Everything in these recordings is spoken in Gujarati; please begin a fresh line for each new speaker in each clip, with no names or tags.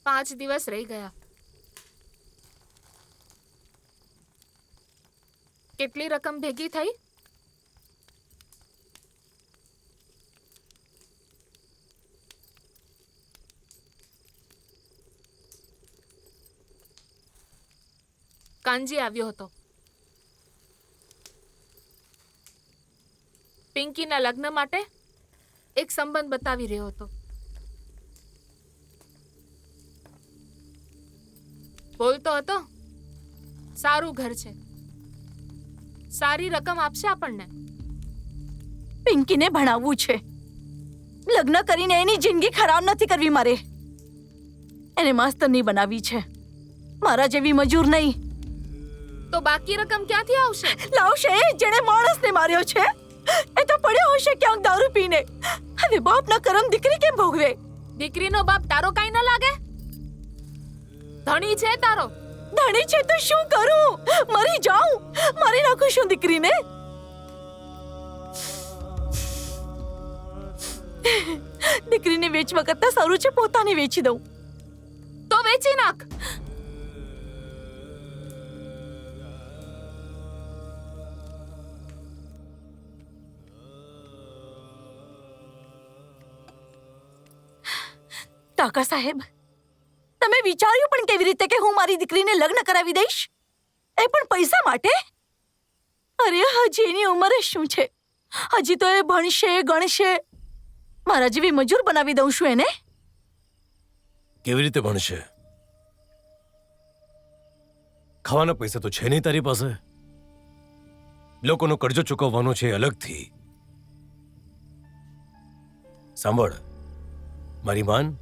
5 દિવસ રહી ગયા. કેટલી રકમ ભેગી થઈ? કાનજી આવ્યો હતો. પિંકીના લગ્ન માટે એક સંબંધ બતાવી રહ્યો હતો. બોલતો હતો સારું ઘર છે, સારી રકમ આપશે આપણને.
પિંકીને ભણાવવું છે. લગ્ન કરીને એની જિંદગી ખરાબ નથી કરવી મારે. એને માસ્તરની બનાવી છે, મારા જેવી મજૂર નહીં.
તો બાકી રકમ ક્યાંથી આવશે?
લાવશે એ જેણે માણસને માર્યો છે. એ તો પડ્યો હશે ક્યાંક દારૂ પીને. હવે બાપના કરમ દીકરી કેમ ભોગવે?
દીકરીનો બાપ તારો કાઈ ન લાગે? ધણી છે તારો.
ધણી છે તો શું કરું? મરી જાઉં? મારી નાખું શું દીકરીને? દીકરીને વેચવા કરતા સારું છે પોતાને વેચી દઉં.
તો વેચી નાખ.
કાકા સાહેબ, તમે વિચાર્યું પણ કેવી રીતે કે હું મારી દીકરીને લગ્ન કરાવી દઈશ? એ પણ પૈસા માટે? અરે હજી એની ઉંમર શું છે? હજી તો એ ભણશે ગણશે. મારા જેવી મજૂર બનાવી દઉં છું એને?
કેવી રીતે ભણશે? ખાવાના પૈસા તો છે નહીં તારી પાસે. લોકોનો કરજો ચૂકવવાનો છે અલગથી. સાંભળ મારી માન,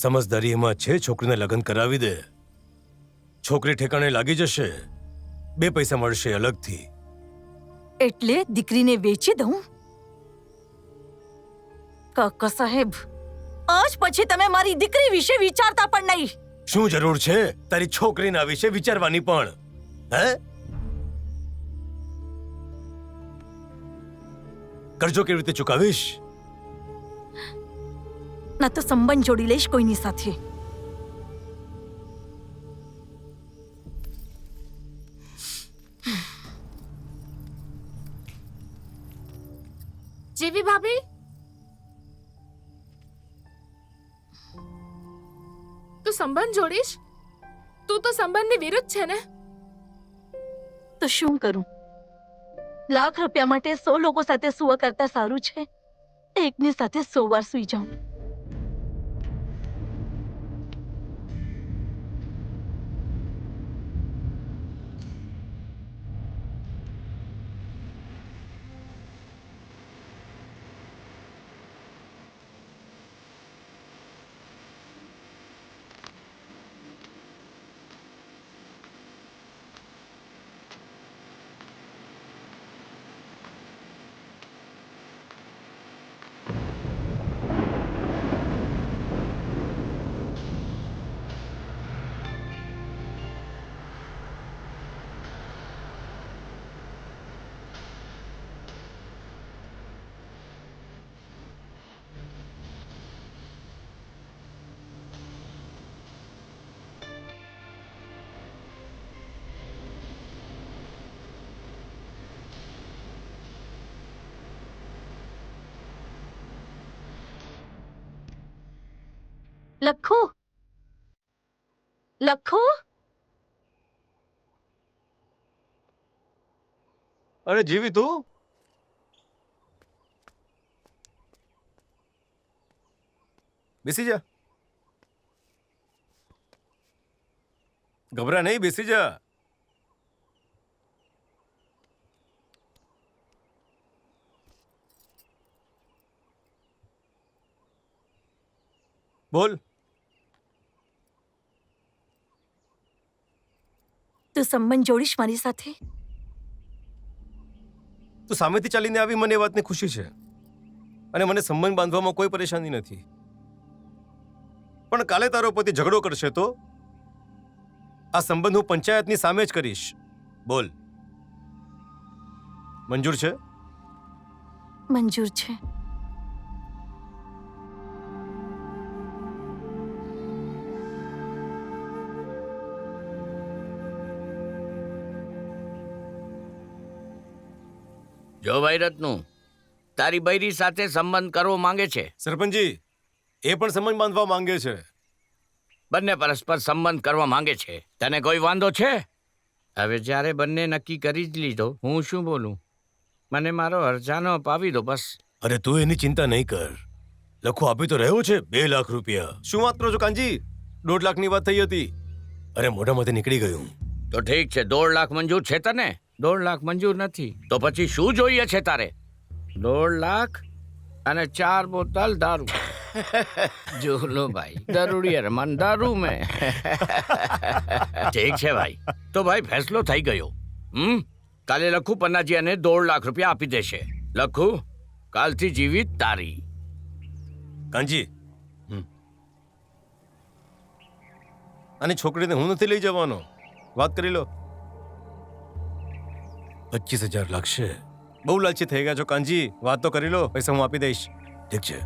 સમજદારી એમાં છે છોકરીને લગ્ન કરાવી દે. છોકરી ઠેકાણે લાગી જશે, 2 પૈસા મળશે અલગથી.
એટલે દીકરીને વેચી દઉં? કાકા સાહેબ, આજ પછી તમે મારી દીકરી વિશે વિચારતા પણ નહીં.
શું જરૂર છે તારી છોકરીના વિશે વિચારવાની પણ? હે? કરજો કેવી રીતે ચૂકવીશ?
ના તો સંબંધ જોડી લઈશ કોઈની સાથે.
જેવી ભાભી, તું સંબંધ જોડીશ? તું તો સંબંધની વિરુદ્ધ છે ને?
તો શું કરું? લાખ રૂપિયા માટે 100 લોકો સાથે સુવા કરતા સારું છે એકની સાથે 100 વાર સુઈ જાઉં. લખો લખો.
અરે જીવી તું બેસી જા. ગભરા નહીં, બેસી જા. બોલ.
તું સંબંધ જોડીશ મારી સાથે?
તું સામેથી ચાલીને આવી, મને એ વાતની ખુશી છે અને મને સંબંધ બાંધવામાં કોઈ પરેશાની નથી. પણ કાલે તારો પતિ ઝઘડો કરશે તો આ સંબંધ હું પંચાયતની સામે જ કરીશ. બોલ, મંજૂર છે?
મંજૂર છે.
જો ભાઈ રત્નુ, તારી બૈરી સાથે સંબંધ કરવો માંગે છે.
સરપંચજી, એ પણ સંબંધ બાંધવા માંગે છે.
બંને પરસ્પર સંબંધ કરવા માંગે છે. તને કોઈ વાંધો છે? હવે જ્યારે બંને નક્કી કરી જ લીધો, હું શું બોલું? મને મારો અરજાનો અપાવી દો બસ.
અરે તું એની ચિંતા નહીં કર. લખો આપી તો રહ્યો છે 2 લાખ રૂપિયા. શું વાત કરો છો કાનજી? 1.5 લાખની વાત થઈ હતી. અરે મોઢામાંથી નીકળી ગયું.
તો ઠીક છે, 1.5 લાખ મંજૂર છે તને? 1.5 લાખ મંજૂર નથી તો પછી શું જોઈએ છે તારે? 1.5 લાખ અને 4 બોતલ દારૂ. જો લો ભાઈ, દારૂડી રમન દારૂ મેં. ઠીક છે ભાઈ, તો ભાઈ ફેસલો થઈ ગયો. કાલે લખું પન્નાજી અને 1.5 લાખ રૂપિયા આપી દેશે. લખું, કાલથી જીવિત તારી.
કાનજી, અને છોકરીને હું નથી લઈ જવાનો. વાત કરી લો. 25,000 લાગશે. બહુ લાલચી થઈ ગયા છો કાનજી. વાત તો કરી લો, પૈસા હું આપી દઈશ. ઠીક છે.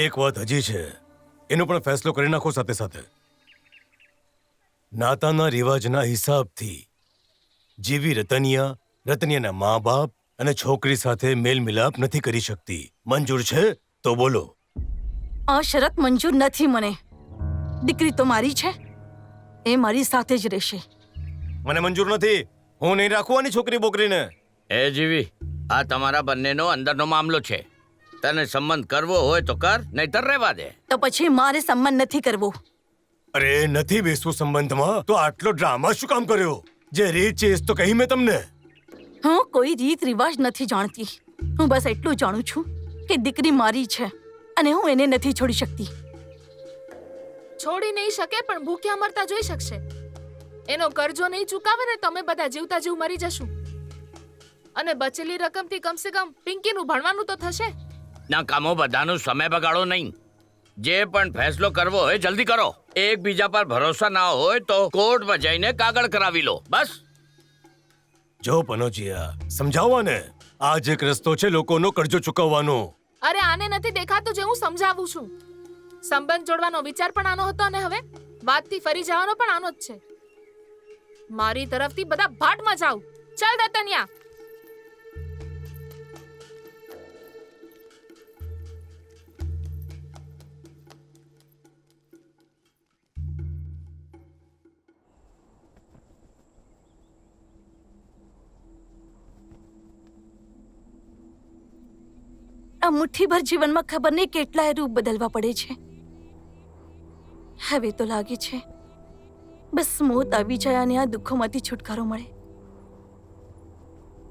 એક વાત હજી છે, એનો પણ ફેસલો કરી નાખો સાથે સાથે. નાતાના રિવાજના હિસાબથી જેવી રતનિયાના મા બાપ અને છોકરી સાથે મેલ મિલાપ નથી કરી શકતી. મંજૂર છે તો બોલો.
આ શરત મંજૂર નથી મને. દીકરી તો મારી છે, એ મારી સાથે જ રહેશે.
મને મંજૂર નથી. હું નહીં રાખું આની છોકરી બોકરીને.
એ જીવી, આ તમારા બંનેનો અંદરનો મામલો છે. તને સંબંધ કરવો હોય તો કર, નહીતર રહેવા દે.
તો પછી મારે સંબંધ નથી કરવો.
અરે નથી બેસવું સંબંધમાં તો આટલો ડ્રામા શું કામ કર્યો? જે રીત છે એ તો કહી મેં તમને.
હું કોઈ રીત રિવાજ નથી જાણતી. હું બસ એટલું જાણું છું કે દીકરી મારી છે અને હું એને નથી છોડી શકતી.
છોડી નહીં શકે પણ ભૂખ્યા મરતા જોઈ શકશે. એનો કરજો નહીં ચૂકાવે ને તમે બધા જીવતા જીવ મરી જશું. અને બચેલી રકમથી કમસે કમ પિંકીનું ભણવાનું તો થશે.
ના કામો બધાનો સમય બગાડો નહીં. જે પણ ફેસલો કરવો હોય જલ્દી કરો. એકબીજા પર ભરોસા ના હોય તો કોર્ટમાં જઈને કાગળ કરાવી લો બસ.
જો પનોજીયા, સમજાવવા ને. આ જ એક રસ્તો છે લોકોનો કરજો ચૂકવવાનો.
અરે આને નથી દેખાતું જે હું સમજાવું છું. સંબંધ જોડવાનો વિચાર પણ આનો હતો અને હવે વાતથી ફરી જવાનો પણ આનો જ છે. મારી તરફથી બધા ભાટમાં જાવ. ચાલ દતનિયા.
આ મુઠ્ઠીભર જીવનમાં ખબર નહીં કેટલાય રૂપ બદલવા પડે છે. હવે તો લાગે છે બસ મોત આવી જાય અને આ દુઃખોમાંથી છુટકારો મળે.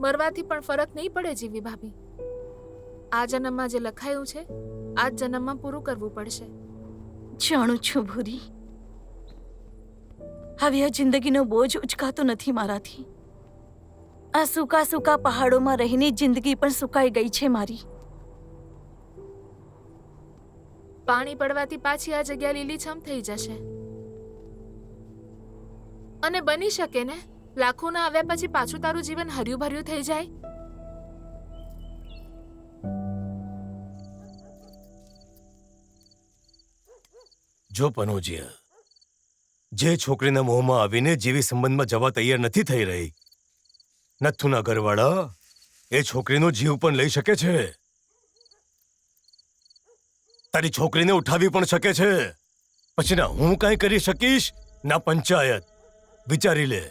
મરવાથી પણ ફરક નહીં પડે જીવી ભાભી. આ જન્મમાં જે લખાયું છે આ જ જન્મમાં પૂરું કરવું પડશે.
જાણું છું ભૂરી. હવે આ જિંદગીનો બોજ ઉચકાતો નથી મારાથી. આ સૂકા સૂકા પહાડોમાં રહીને જિંદગી પણ સુકાઈ ગઈ છે મારી.
પાણી પડવાથી પાછી આ જગ્યા લીલીછમ થઈ જશે. અને બની શકે ને લાખોના આવ્યા પછી પાછું તારું જીવન હર્યું ભર્યું થઈ જાય.
જો પનોજીયા, જે છોકરીના મોહમાં આવીને જેવી સંબંધમાં જવા તૈયાર નથી થઈ રહી, નથુના ઘરવાળા એ છોકરીનો જીવ પણ લઈ શકે છે. તારી છોકરીને ઉઠાવી પણ શકે છે. પછી ના હું કાંઈ કરી શકીશ ના પંચાયત. વિચારી લે.